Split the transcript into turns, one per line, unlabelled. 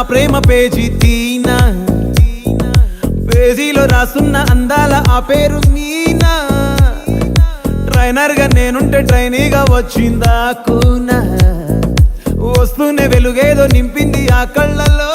ప్రేమ page తీనా, పేజీలో రాసున్న అందాల ఆ పేరు మీనా. ట్రైనర్ గా నేనుంటే ట్రైనీగా వచ్చిందా కూనా, వస్తూనే వెలుగేదో నింపింది ఆ కళ్ళలో.